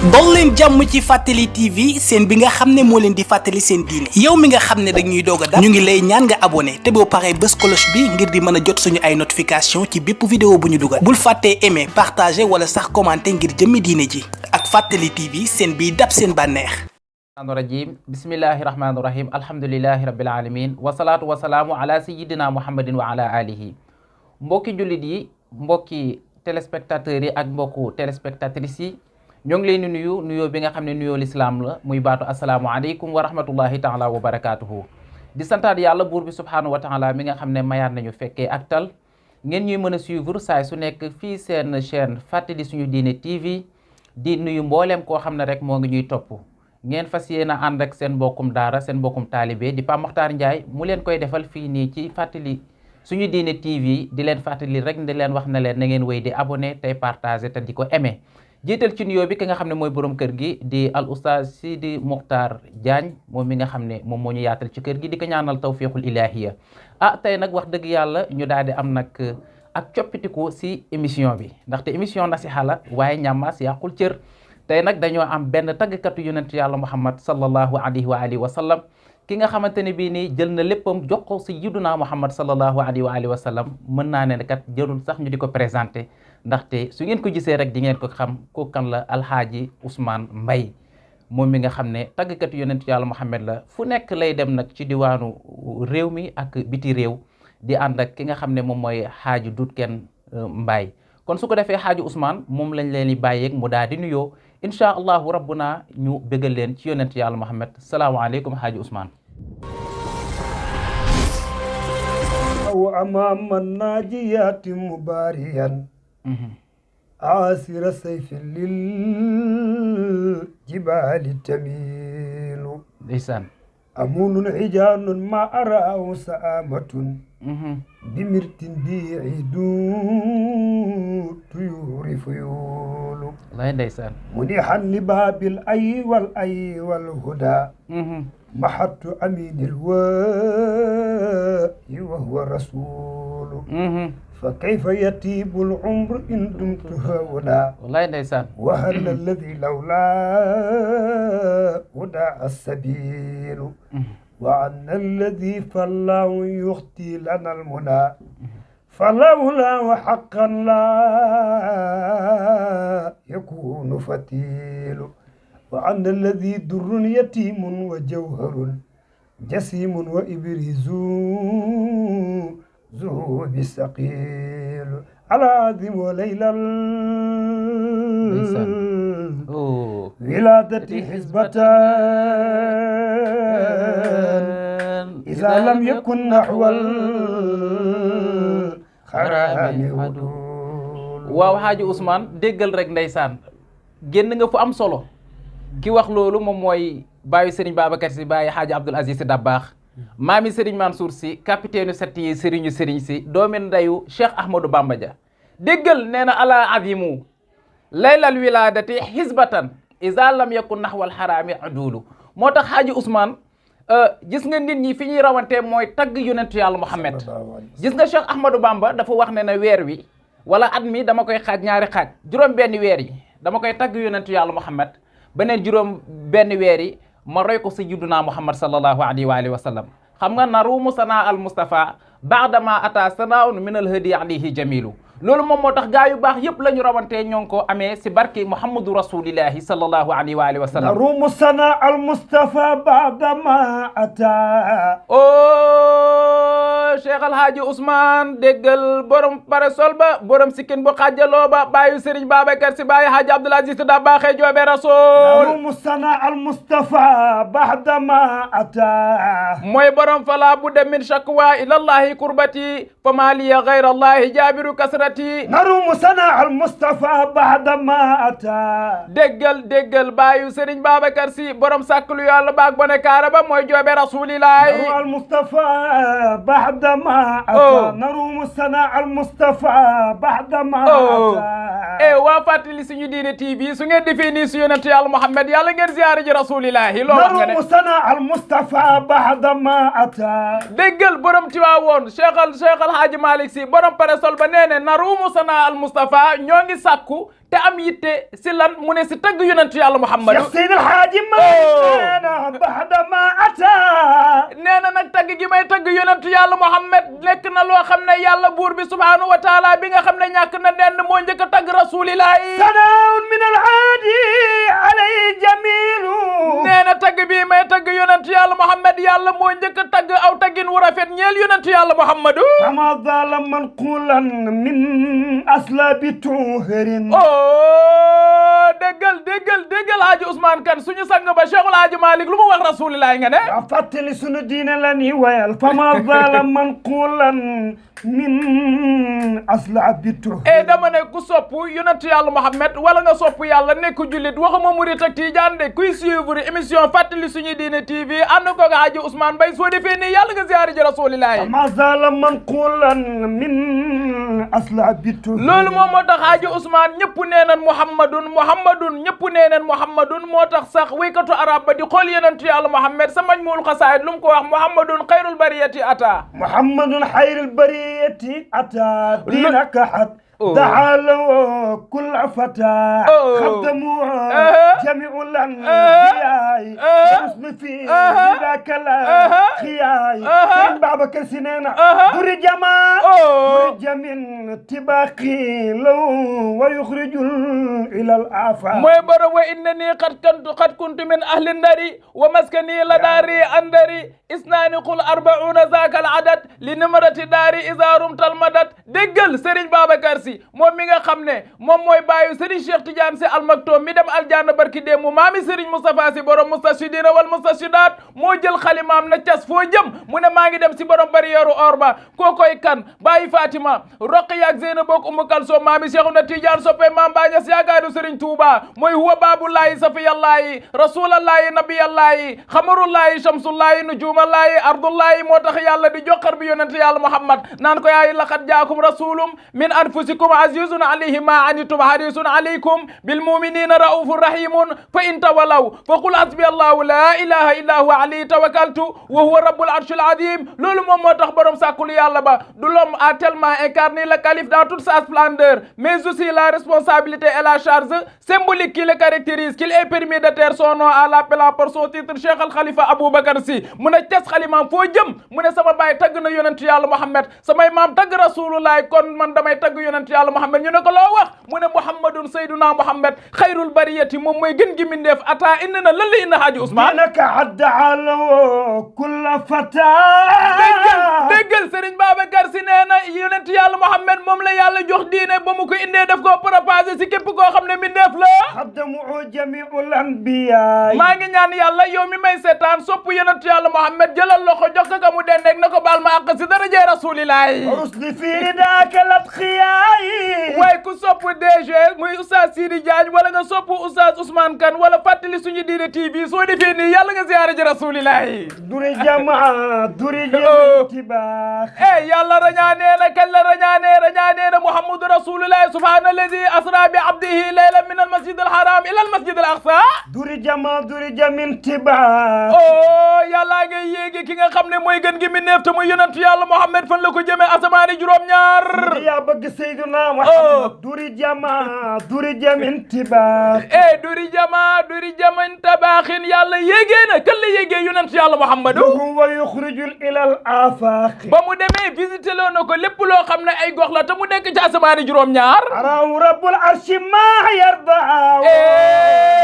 dol leen jàmm ci Fàttali TV seen bi nga xam ne moo leen di fàttali seen diine yow mi nga xam ne dañuy doog a dab ñu ngi lay ñaan nga abonné te boo paree bës cloche bi ngir di mën a jot suñu ay notification ci bépp vidéo bu ñu dugal bul fàttee aimer partager wala sax commenter ngir jëmmi diine ji ak Fàttali TV seen biy dab seen bànneex rajim bismillahi rahmani rahim alhamdulillahi rabbil alamin wasalaatu wasalaamu ala sayidina muhammadin wa ala alihi mbokki jullit yi mbokki téléspectateurs yi ak mbokku téléspectatrices yi ñoo ngi leen di nuyoo bi nga xam ne nuyoo lislaam la muy baatu asalaamualeykum wa rahmatullahi taala wa barakatuhu di santaat yàlla buur bi subhaanahu wa taala mi nga xam ne mayaat nañu fekkee ak tal ngeen ñuy mën a suivre saay su nekk fii seen chaîne Fàttali suñu diine TV di nuyu mbooleem koo xam ne rek moo ngi ñuy topp ngeen fas yéene a ànd ak seen mbokkum daara seen mbokkum taalibe di Pape Makhtar Ndiaye mu leen koy defal fii nii ci Fàttali suñu diine TV di leen fàttali rek di leen wax na leen na ngeen wéy di abonné tey partagé te di ko aimé jiital ci nuyoo bi ki nga xam ne mooy borom kër gi di al oustaz Sidi Mokhtar Diagne moom mi nga xam ne moom moo ñu yaatal ci kër gi di ko ñaanal tawfiqul ilahiya tey nag wax dëgg yàlla ñu daal di am nag ak coppitiku si émission bi ndaxte émission nasiha la waaye ñammaas yàqul cër tey nag dañoo am benn taggkatu yonent yàlla Muhammad sallallahu alayhi wa alihi wa sallam ki nga xamante ne bii nii jël na léppam jox ko sayyiduna Muhammad sallallahu alayhi wa alihi wa sallam mën naa ne kat jërul sax ñu di ko présenté ndaxte su ngeen ko gisee rek di ngeen ko xam ko kan la alhaaji Ousmane Mbaye moom mi nga xam ne taggkatu yonent yàlla Muhammad la fu nekk lay dem nag ci diwaanu réew mi ak biti réew di ànd ak ki nga xam ne moom mooy xaaji Dutken Mbaye kon su ko defee xaaji Ousmane moom lañ leen di bàyyeeg mu daal di nuyoo inchaa allahu rabbuna ñu bégal leen ci yonent yàlla Muhammad salaamaaleykum xaaji Ousmane aw amama najiyati mubariyan عاصر سيف للجبال تميل ndeysaan أمون عجان ما أراه سآمة بمرت بعيد طيور فيول wallaay ndeysaan منيحا لباب الأي والأي والهدى محط أمين الوائي وهو رسول فكيف يطيب العمر إن دمت هنا wallaay ndeysaan وهل الذي لولا هدى السبيل وأن الذي فالله يخطي لنا المنى فلولا وحقا لا يكون فتيل وأن الذي در يتيم وجوهر جسيم وإبريز ذهوب السقيل على عظيم وليلى ولادة حزبتان إذا لم يكن نحو الخرام عدول waaw xaaji Ousmane déggal rek ndeysaan génn nga fu am solo ki wax loolu moom mooy baayu Serigne Babacar Sy baayu xaaji Abdoul Aziz Sy Dabakh maami Serigne Mansour Sy capitaine set yi Serigne Sy doomi ndeyu Cheikh Ahmadou Bamba Dia déggal nee na ala azimu laylal wiladati xisbatan iza lam yakun naxwal xaraami adulu moo tax xaaji Ousmane gis nga nit ñi fi ñuy rawante mooy tagg yonentu yàlla Muhammad gis nga Cheikh Ahmadou Bamba dafa wax ne na weer wi wala at mi dama koy xaaj ñaari xaaj juróom benn weer yi dama koy tagg yonentu yàlla Muhammad beneen juróom benn weer yi ma roy ko sayyiduna Muhammad sallallahu alayhi wa alihi wa sallam xam nga narumu sana al Mustafa baadama ata sanaun min al hadi alayhi jamilu loolu moom moo tax gaa yu baax yëpp la ñu rawantee ñoo ngi ko amee si barki Muhammadu rasulillahi sallallahu alayhi wa alihi wa sallam narumu sana al Mustafa baadama ata Cheikh Alhaaji Ousmane déggal borom parasol ba borom sikkin bu xaajaloo ba baayu Serigne Babacar Sy baayu Haaji Abdoul Aziz Sy Dabakh joobe rasul narumu sana al Mustafa baadama ata mooy borom fala budda min shakwa ilallahi kurbati fama liya ghayra allahi jabiru kasrati narumu sana al Mustafa baadama ata déggal baayu Serigne Babacar Sy borom sàkklu yàlla baag bone kaara ba mooy joobe rasulillahi naru al Mustafa baadama ata narumu sana al Mustafa baadama ata waa Fàttali suñu diine TV su ngeen defee nii su yonent yàlla Muhammad yàlla ngeen ziyaare ji rasulillahi loo wax nga ne narumu sana al Mustafa baadama ata déggal borom Tiwaawoon Cheikh Alhaaji Malick Sy borom parasol ba nee ne narumu sana al Mustafa ñoo ngi sàkku te am yitte si lan mu ne si tagg yonent yàlla Muhammad Cheikh Seydi El Hadji Malick ba'da ma ata nee na nag tagg gi may tagg yonent yàlla Muhammad nekk na loo xam ne yàlla buur bi subhaanahu wa taala bi nga xam ne ñàkk na denn moo njëkk a tagg rasulillahi sana'un min al-aadi alay jamilu nee na tagg bii may tagg yonent yàlla Muhammad yàlla moo njëkk a tagg aw taggin wu rafet ñeel yonent yàlla Muhammadu fama zala manqulan min aslabi tuhirin déggal Haji Ousmane Kane suñu sang ba Cheikhul Haji Malick lu mu wax rasulillahi nga ne a fàttali sunu diine la ni wayal fama zala manqulan min aslabi tuhirin dama ne ku sopp yonent yàlla Muhammad wala nga sopp yàlla nekk jullit waxuma murit ak tijaan de kuy suivre émission fàttali suñu diine TV ànd ko nga Haji Ousmane Mbaye soo defee nii yàlla nga ziyaare ji rasulillahi fama zala manqulan min aslabi tuhirin loolu moom moo tax Haji Ousmane ñëpp nee nañ Muhammadun ñëpp nee nañ Muhammadun moo tax sax waykatu arab ba di xool yonent yàlla Muhammad sa majmuul xasaayid lu mu ko wax Muhammadun xayrul bariyati ata Muhammadun xayrul bariyati ata dinaka xat تعالوا كل فتى خدموا جميع الأنبياء ورسم في ذاك الخياي من بابك سنين درج من تباقي لو ويخرج إلى الآفاق موي بر وإنني قد كنت من أهل النار ومسكني لداري أندري إثنان قل 40 ذاك العدد لنمرة داري إذا رمت المدد دقل سيرين بابكر Si moom mi nga xam ne moom mooy baayu Serigne Cheikh Tidiane Si Al Maktoum mi dem aljanna barki démb maami Serigne Moustapha Si borom mustashidina wal mustashidat moo jël xalimaam na cas foo jëm mu ne maa ngi dem si borom bariyeeru or ba kookoy kan baayi Fatima Roqiya ak Zeynab bok Umu Kalsoom maami Cheikhuna Tidiane soppe maam Bañas yaakaaru Serigne Touba mooy huwa baabullahi safiyallahi rasulallahi nabiyallahi xamarullahi shamsullahi nujumallahi ardullahi moo tax yàlla di joxar bi yonent yàlla Muhammad naan ko yaay laqad jaakum rasulum min anfusikum عزيز عليه ما عنتم حريص عليكم بالمؤمنين رؤوف رحيم فإن تولوا فقل حسبي الله لا إله إلا هو عليه توكلت وهو رب العرش العظيم loolu moom moo tax borom sàkkul yàlla ba du l'homme a tellement incarné le calife dans toute sa splendeur mais aussi la responsabilité et la charge symbolique qui le caractérise qu'il est permis de taire son nom à l'appelant par son titre Cheikh Al Khalifa Aboubacar Sy mu ne cas xalimaam foo jëm mu ne sama baay tagg na yonent yàlla Muhammad samay maam tagg rasulullah kon man damay tagg yonent yàlla Muhammad ñu ne ko loo wax mu ne Muhammadun sayyiduna Muhammad xayrul bariyati moom mooy gën gi mindeef ata indi na lan la indi Haji Ousmane naka addaalo kulla fata déggal Serigne Babacar Sy nee na yonent yàlla Muhammad moom la yàlla jox diine ba mu ko indee daf koo propagé si képp koo xam ne mindeef la xaddamu jamiul anbiya maa ngi ñaan yàlla yow mi may seetaan sopp yonent yàlla Muhammad jëlal loxo jox ko mu dendeeg na ko baal ma àq si daraje rasulillahi rusli fi daaka latxiyaay waaye ku sopp DG muy Oustaz Sidi Diagne wala nga sopp Oustaz Ousmane Kane wala fàttali suñu diine TV soo defee nii yàlla nga ziyaare ji rasulillahi duri jama duri jama yàlla rañaanee na kan la rañaanee na Muhammadu rasulillahi subhaanallazi asra bi abdihi laylan min almasjid alharam ila almasjid al aqsa duri jamin tiba yàlla ngay yéegi ki nga xam ne mooy gën gi mi neef te muy yonent yàlla Muhammad fan la ko jëmee asamaani juróom-ñaar yaa bëgg Seydina Muhammad duri jamin tiba duri jamin tabaaxin yàlla yéegee na kan la yéegee yonent yàlla Muhammadu wa yuxrijul ilal afaq ba mu demee visité loo na ko lépp loo xam ne ay gox la te mu nekk ci asamaani juróom-ñaar araw rabbul arshi ma yarda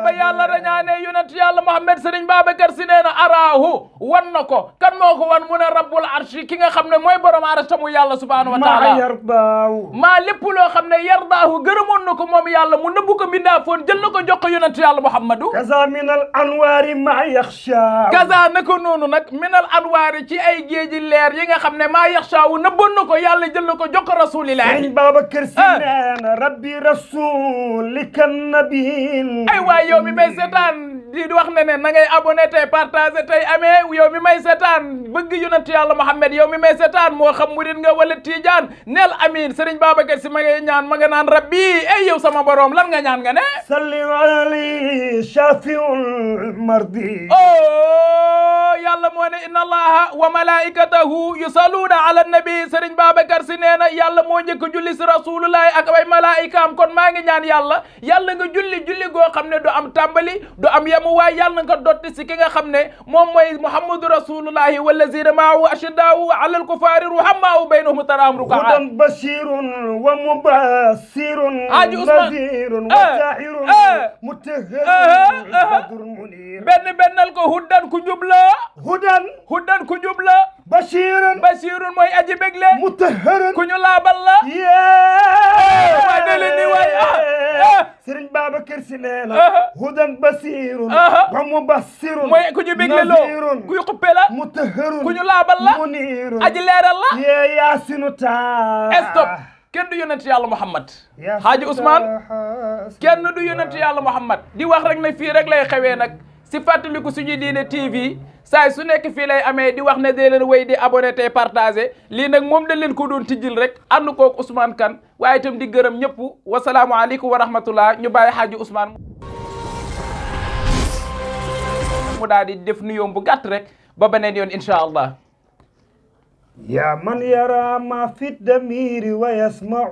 ba yàlla rañaane yonent yàlla Muhammad Serigne Babacar Sy nee na araahu wan na ko kan moo ko wan mu ne rabbul arshi ki nga xam ne mooy borom arsh ta mu yàlla subhanahu wa taala ma yardaahu maa lépp loo xam ne yardaahu gërëmoon na ko moom yàlla mu nëbbu ko mbindaa foon jël na ko jox ko yonent yàlla Muhammadu kaza min al anwaari ma yaxsha kaza naka noonu nag min al anwaari ci ay géeji leer yi nga xam ne maa yaxsha wu nëbboon na ko yàlla jël na ko jox ko rasulillahi Serigne Babacar Sy nee na rabbi rasulika nabil ay waay yow mi may seetaan di wax ne na ngay abonné tey partagé tey amee yow mi may seetaan bëgg yonent yàlla Muhammad yow mi may seetaan moo xam murid nga wala tijaan neel amin Serigne Babacar Sy ma ngay ñaan ma nga naan rabbi ay yow sama borom lan nga ñaan nga ne salli ali shafiul mardi yàlla moo ne inna allaha wa malaikatahu yusalluuna ala nabi Serigne Babacar Sy nee na yàlla moo njëkk julli si rasulullahi ak ay malaikaam kon maa ngi ñaan yàlla nga julli goo xam ne du am tàmbali du am yemu waay yàlla nga dotti si ki nga xam ne moom mooy muhammadu rasulullahi wallazina maahu ashiddaau ala alkufaari ruhamaau baynahum taraahum rukaa hudan basirun wa mubassirun Haji Ousmane nazirun wa tahirun mutahharun badrun munir bennal ko huddan ku jubla huddan ku jubla basirun mooy aji bégle mutahharun ku ñu laabal la waay deli ni waay Serigne Babacar Sy nee na hudan basirun wa mubassirun mooy ku ñu bégle loo kuy xuppe la mutahharun ku ñu laabal la munirun aji leeral la yaasinu stop kenn du yonent yàlla Muhammad Haji Ousmane kenn du yonent yàlla Muhammad di wax rek ne fii rek lay xewee nag si fàttaliku suñu diine TV saay su nekk fii lay amee di wax ne dee leen wéy di abonné tey partagé lii nag moom dañ leen ko doon tijjil rek ànd koog Ousmane Kane waaye itam di gërëm ñëpp wasalaamualeykum wa rahmatullah ñu bàyyi Haji Ousmane mu daal di def nuyoom bu gàtt rek ba beneen yoon incha allah. يا من يرى ما في الضمير ويسمع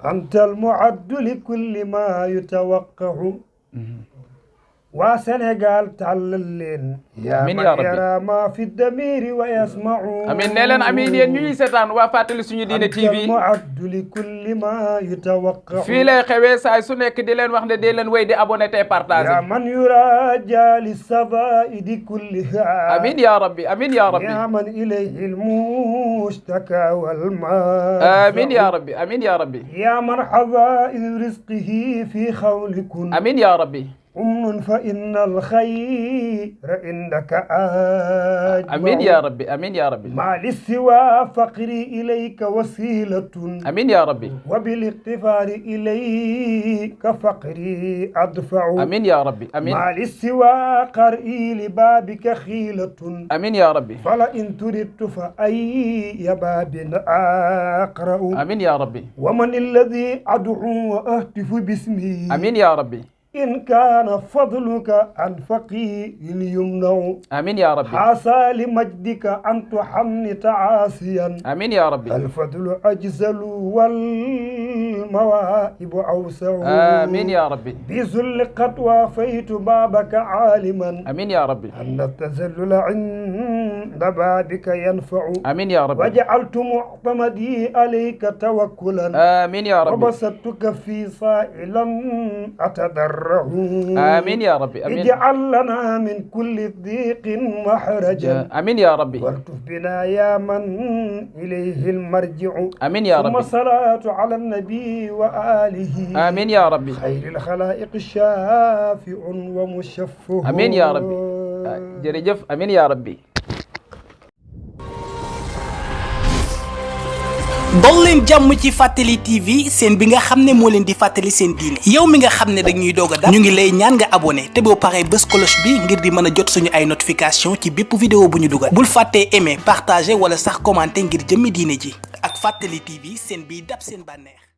أنت المعد لكل ما يتوقع وسنغال تعللين يا من يرى ما في الضمير ويسمع امين نيلن امين yen ñuy sétane wa fatali suñu diine TV المعد لكل ما يتوقع fi lay xewé say su nek di leen wax ne di leen way di abonné té partager يا من يراجع للسبائد كلها امين يا ربي امين يا ربي يا من إليه المشتكى والماء امين يا ربي امين يا ربي يا من حظائر رزقه في خولكم امين يا ربي فإن الخير عندك أجمع امين يا ربي امين يا ربي ما للسوى فقري إليك وسيلة امين يا ربي وبالاقتفار إليك فقري أدفع امين يا ربي امين ما للسوى قرئي لبابك خيلة امين يا ربي فلئن تردت فأي باب أقرأ امين يا ربي ومن الذي أدعو وأهتف باسمي امين يا ربي إن كان فضلك عن فقيه يمنع امين يا ربي عسى لمجدك أن تحنت عاسيا امين يا ربي الفضل أجزل والمواهب أوسع امين يا ربي بذل قد وافيت بابك عالما امين يا ربي أن التذلل عند بابك ينفع امين يا ربي وجعلت معتمدي عليك توكلا امين يا ربي وبسطتك في صائلا أتضرع آمين يا ربي آمين اجعل لنا من كل ضيق محرجا آمين يا ربي والطف بنا يا من إليه المرجع آمين يا ربي ثم الصلاة على النبي وآله آمين يا ربي خير الخلائق شافع ومشفه آمين يا ربي جرجف آمين يا ربي dol leen jàmm ci Fàttali TV seen bi nga xam ne moo leen di fàttali seen diine yow mi nga xam ne dañuy doog a dab ñu ngi lay ñaan nga abonné te boo paree bës cloche bi ngir di mën a jot suñu ay notification ci bépp vidéo bu ñu dugal bul fàttee aimer partager wala sax commenter ngir jëmmi diine ji ak Fàttali TV seen biy dab seen bànneex